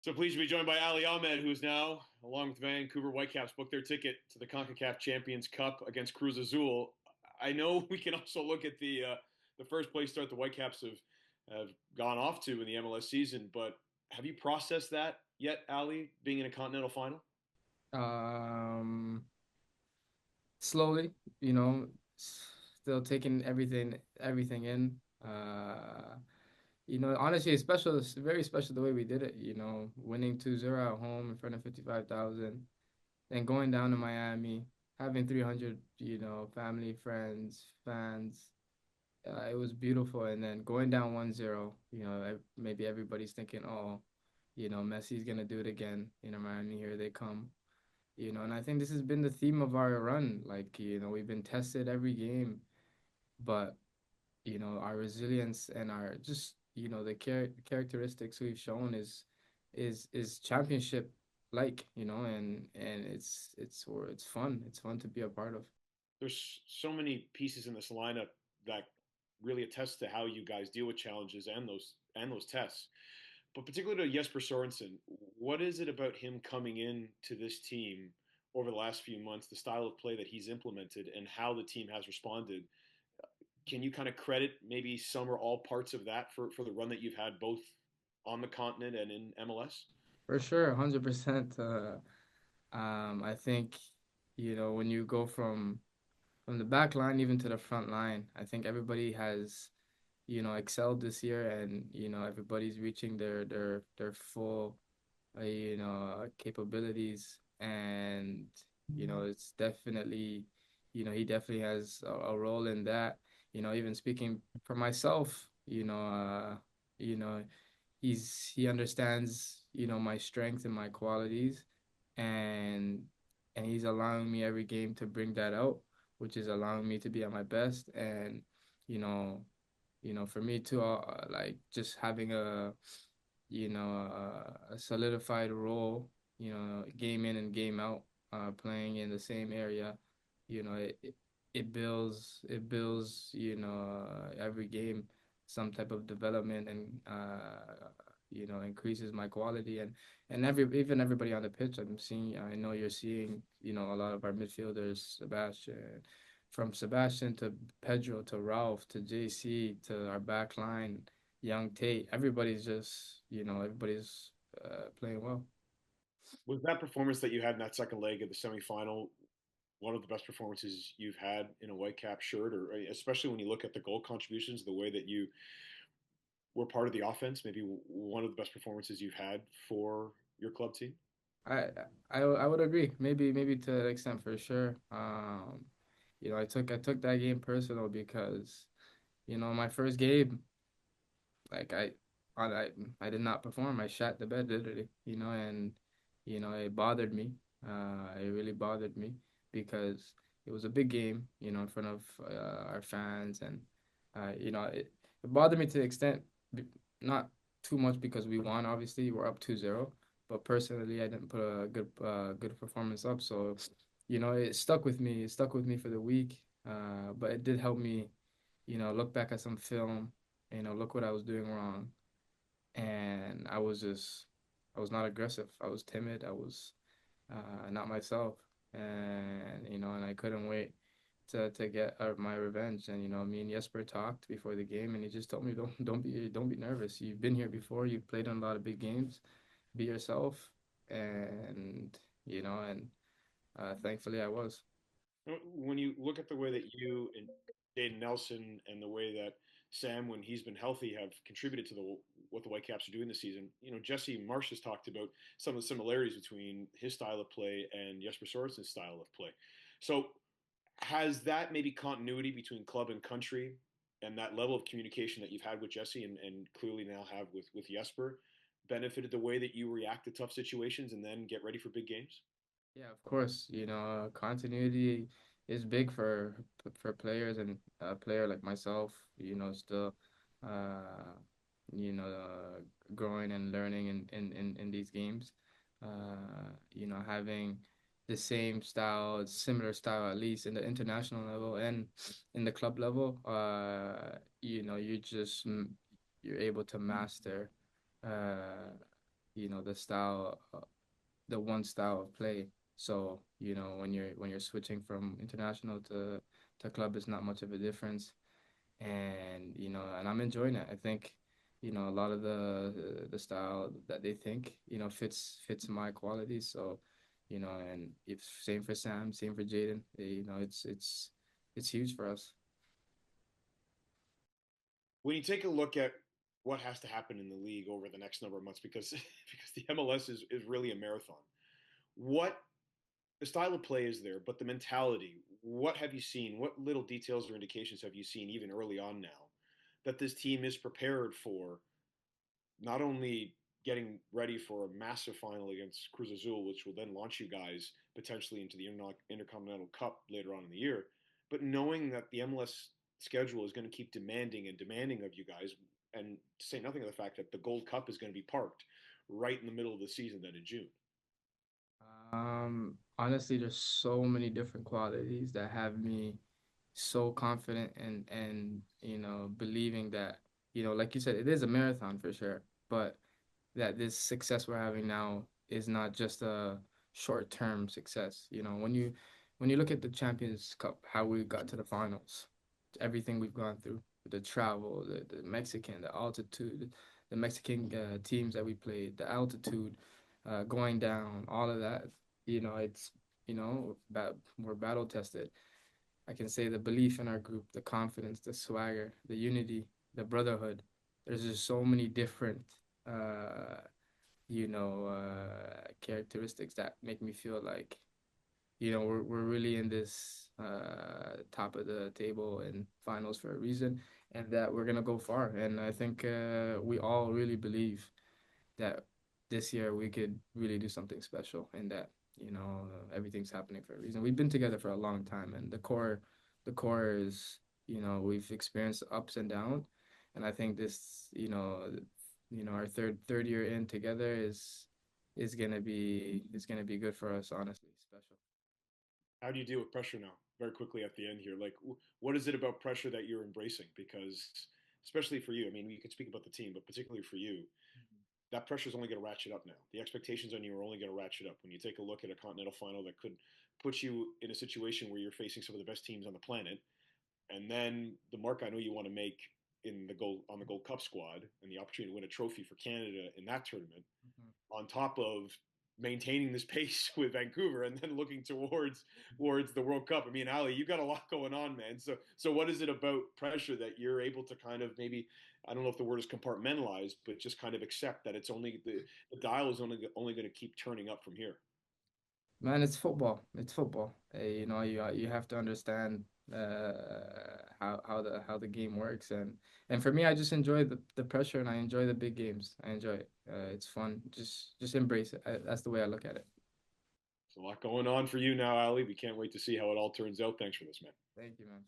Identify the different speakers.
Speaker 1: So pleased to be joined by Ali Ahmed, who's now, along with Vancouver Whitecaps, booked their ticket to the CONCACAF Champions Cup against Cruz Azul. I know we can also look at the first place start the Whitecaps have gone off to in the MLS season, but have you processed that yet, Ali, being in a continental final?
Speaker 2: Um, Slowly, you know, still taking everything in. Honestly, it's very special the way we did it, winning 2-0 at home in front of 55,000, then going down to Miami, having 300, family, friends, fans. It was beautiful. And then going down 1-0, maybe everybody's thinking, oh, Messi's gonna do it again. Miami, here they come. And I think this has been the theme of our run. Like, we've been tested every game, but, our resilience and our just, the characteristics we've shown is championship like, and it's fun. It's fun to be a part of.
Speaker 1: There's so many pieces in this lineup that really attest to how you guys deal with challenges and those tests. But particularly to Jesper Sorensen, what is it about him coming in to this team over the last few months, the style of play that he's implemented, and how the team has responded? Can you kind of credit maybe some or all parts of that for the run that you've had both on the continent and in MLS?
Speaker 2: For sure, 100%. I think, when you go from the back line even to the front line, I think everybody has excelled this year, and everybody's reaching their full capabilities. And it's definitely, he definitely has a role in that. Even speaking for myself, you know he understands my strength and my qualities, and he's allowing me every game to bring that out, which is allowing me to be at my best. And you know for me too, like just having a solidified role, game in and game out, playing in the same area. It builds every game some type of development, and increases my quality. And even everybody on the pitch, I know you're seeing, a lot of our midfielders, from Sebastian to Pedro to Ralph to JC to our back line, young Tate. Everybody's playing well.
Speaker 1: Was that performance that you had in that second leg of the semifinal one of the best performances you've had in a Whitecap shirt, or especially when you look at the goal contributions, the way that you were part of the offense, maybe one of the best performances you've had for your club team?
Speaker 2: I I would agree. Maybe to an extent, for sure. I took that game personal because, my first game, like I I did not perform. I shat the bed literally, and it bothered me. It really bothered me because it was a big game, in front of our fans. And it bothered me to the extent, b- not too much because we won. Obviously, we're up 2-0, but personally, I didn't put a good performance up. So, it stuck with me. It stuck with me for the week. But it did help me, look back at some film, look what I was doing wrong. And I was not aggressive. I was timid. I was not myself. And I couldn't wait to get my revenge. And me and Jesper talked before the game, and he just told me, don't be nervous. You've been here before. You've played in a lot of big games. Be yourself. And thankfully I was.
Speaker 1: When you look at the way that you and Jaden Nelson and the way that Sam, when he's been healthy, have contributed to the what the Whitecaps are doing this season, Jesse Marsh has talked about some of the similarities between his style of play and Jesper Sorensen's style of play. So, has that maybe continuity between club and country and that level of communication that you've had with Jesse and clearly now have with Jesper benefited the way that you react to tough situations and then get ready for big games?
Speaker 2: Yeah, of course. Continuity is big for players, and a player like myself, still, uh, growing and learning in these games. Having the same style, similar style, at least in the international level and in the club level. You're able to master, uh, the style, the one style of play. So, when you're switching from international to club, it's not much of a difference. And and I'm enjoying it. I think a lot of the style that they think fits my qualities. So and if same for Sam, same for Jaden. It's huge for us.
Speaker 1: When you take a look at what has to happen in the league over the next number of months, because because the MLS is really a marathon. What the style of play is there, but the mentality. What have you seen? What little details or indications have you seen even early on now that this team is prepared for not only getting ready for a massive final against Cruz Azul, which will then launch you guys potentially into the Intercontinental Cup later on in the year, but knowing that the MLS schedule is going to keep demanding and demanding of you guys, and to say nothing of the fact that the Gold Cup is going to be parked right in the middle of the season, then in June.
Speaker 2: Honestly, there's so many different qualities that have me so confident and believing that like you said, it is a marathon for sure, but that this success we're having now is not just a short-term success. When you look at the Champions Cup, how we got to the finals, everything we've gone through, the travel, the Mexican, the altitude, the Mexican teams that we played, the altitude, going down, all of that, it's we're battle tested. I can say the belief in our group, the confidence, the swagger, the unity, the brotherhood. There's just so many different uh, characteristics that make me feel like, we're really in this top of the table and finals for a reason, and that we're gonna go far. And I think we all really believe that this year we could really do something special, and that everything's happening for a reason. We've been together for a long time, and the core is we've experienced ups and downs, and I think this our third year in together is gonna be good for us, honestly, special.
Speaker 1: How do you deal with pressure now? Very quickly at the end here, like what is it about pressure that you're embracing? Because especially for you, I mean, you could speak about the team, but particularly for you, that pressure is only going to ratchet up now. The expectations on you are only going to ratchet up. When you take a look at a continental final that could put you in a situation where you're facing some of the best teams on the planet, and then the mark I know you want to make in the gold on the Gold Cup squad and the opportunity to win a trophy for Canada in that tournament,
Speaker 2: Mhm.
Speaker 1: on top of maintaining this pace with Vancouver and then looking towards the World Cup. I mean, Ali, you got a lot going on, man. So what is it about pressure that you're able to kind of maybe, I don't know if the word is compartmentalized, but just kind of accept that it's only the dial is only going to keep turning up from here.
Speaker 2: Man, it's football. It's football. You have to understand how the game works, and for me, I just enjoy the pressure, and I enjoy the big games. I enjoy it. It's fun. Just embrace it. That's the way I look at it.
Speaker 1: There's a lot going on for you now, Ali. We can't wait to see how it all turns out. Thanks for this, man.
Speaker 2: Thank you, man.